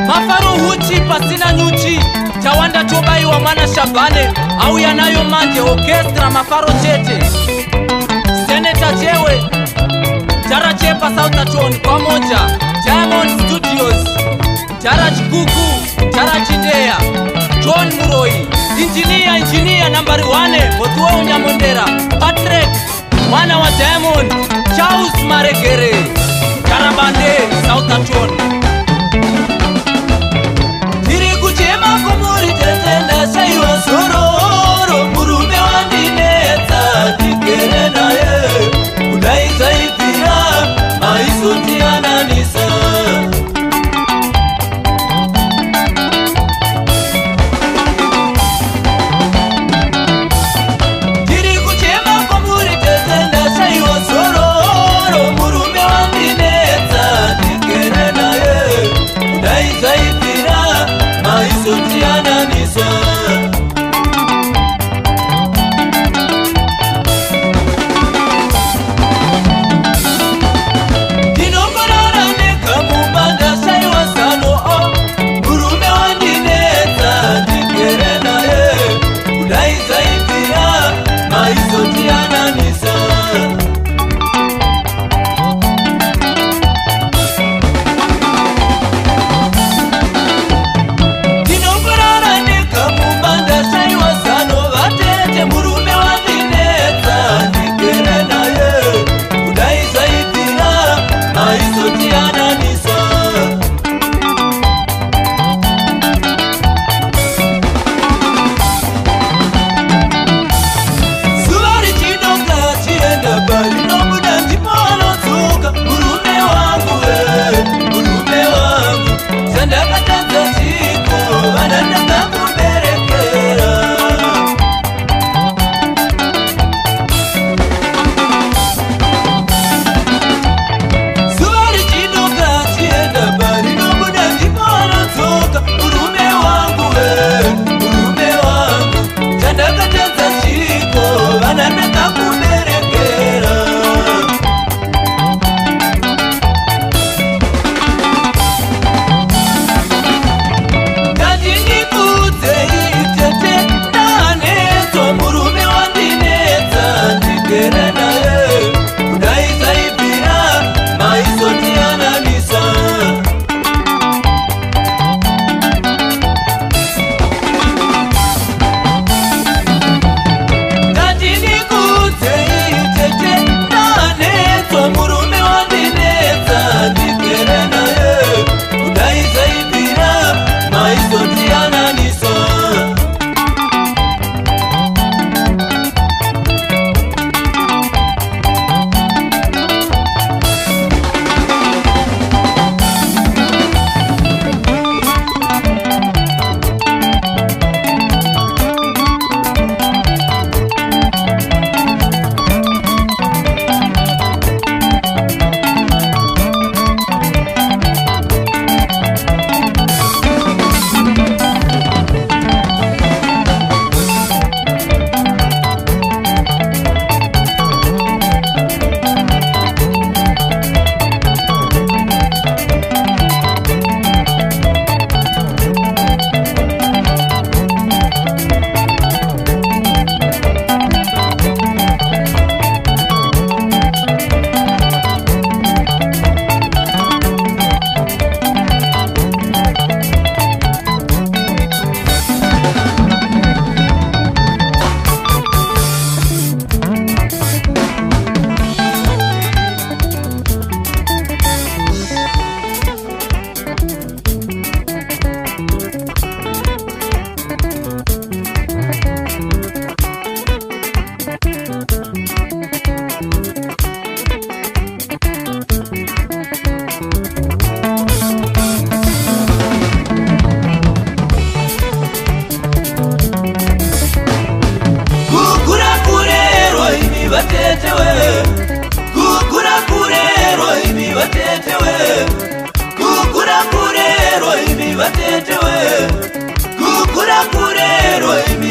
Mafaro huchi pasina nyuchi Chawanda chobai wa mwana Shabane au yanayo manje orchestra Mafaro chete Senator Chewe Chara Chepa Sauta Choni pamoja Diamond Studios Chara Chikuku Chara Chidea John Muroi Engineer nambari 1 Motuwa Unyamondera Patrick mwana wa Diamond Charles Maregere Chara Bande Sauta Choni Tiri kuchema kumuri tetenda Shaiwa sororo Murume wandineta Tikere na ye Udaita ipia Maisoti ananisa Tiri kuchema kumuri tetenda Shaiwa sororo Murume wandineta Tikere na ye Udaita ipia Maisoti ananisa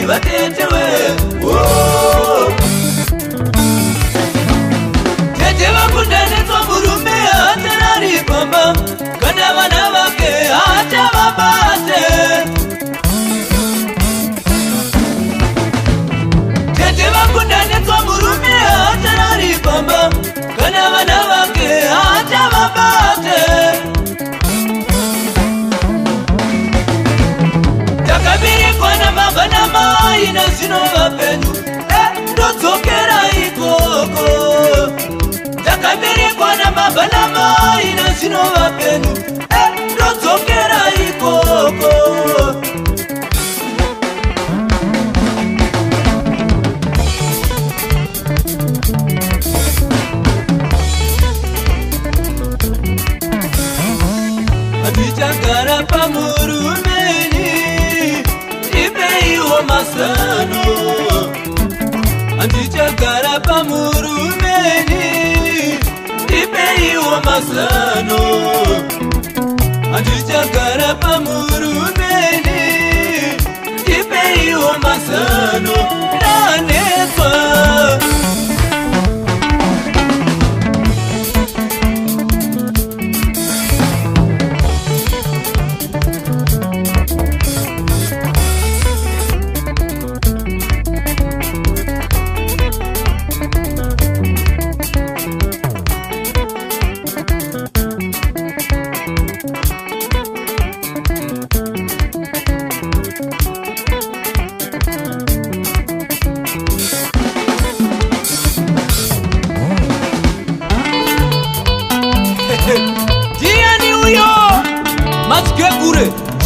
batetewe Tete wakundane twa murume atarari pamba Kana bana bake acha inazvinova penyu ndodzokera ikoko ndakaberekwa namababa namai inazvinova penyu ndodzokera ikoko ndichagara pamurumeni ndipeiwo mazano ndichagara pamurumeni ndipeiwo mazano ndichagara pamurumeni ndipeiwo mazano nanetswa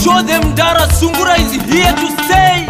show them Dara Sungura is here to stay.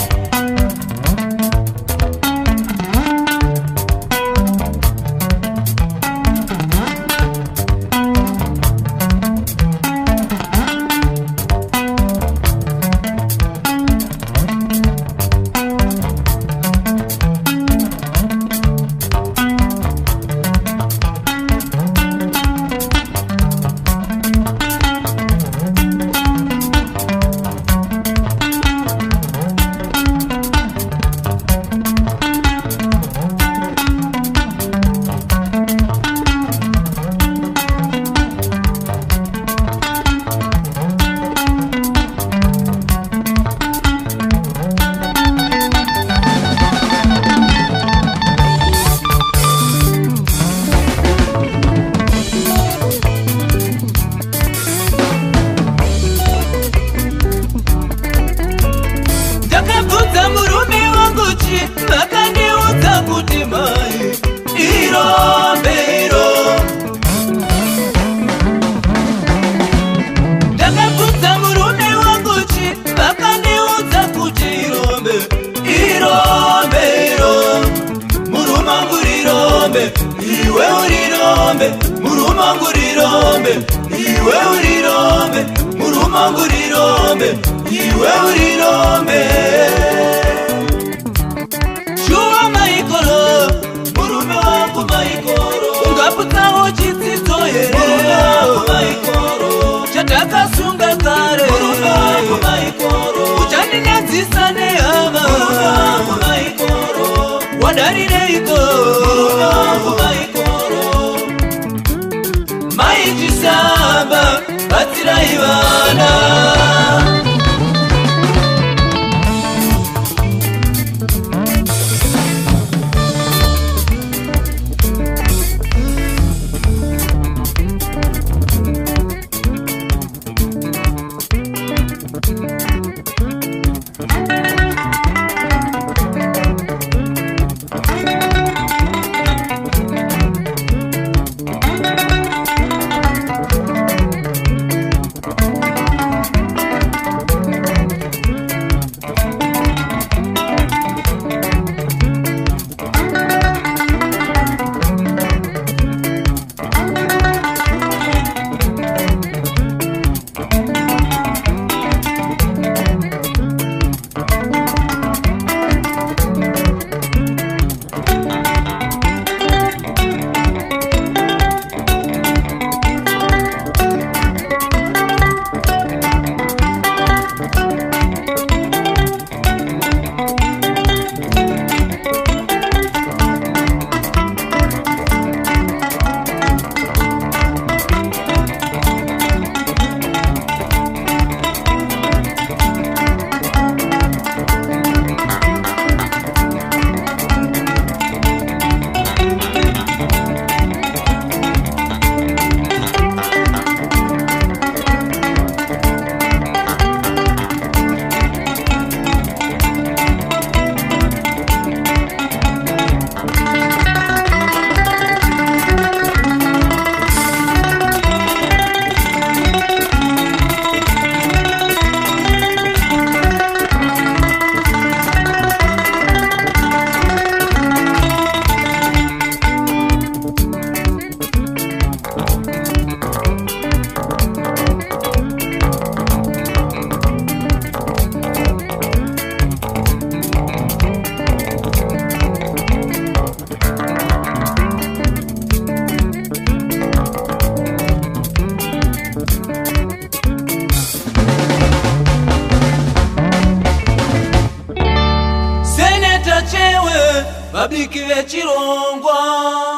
Iwe urirombe, murumangu rirombe. Iwe urirombe, murumangu rirombe. Iwe urirombe. Shuwa maikolo, murume wangu maikoro. Ungaputawo chidzidzo here, murume wangu maikoro. Chatakasunga kare, murume wangu maikoro. Uchandinadzisa nehama, murume wangu maikoro. Wadarireiko, murume wangu maikoro. Maichisamba, batsirai vana. Seneta Chewe babiki vechilongwa.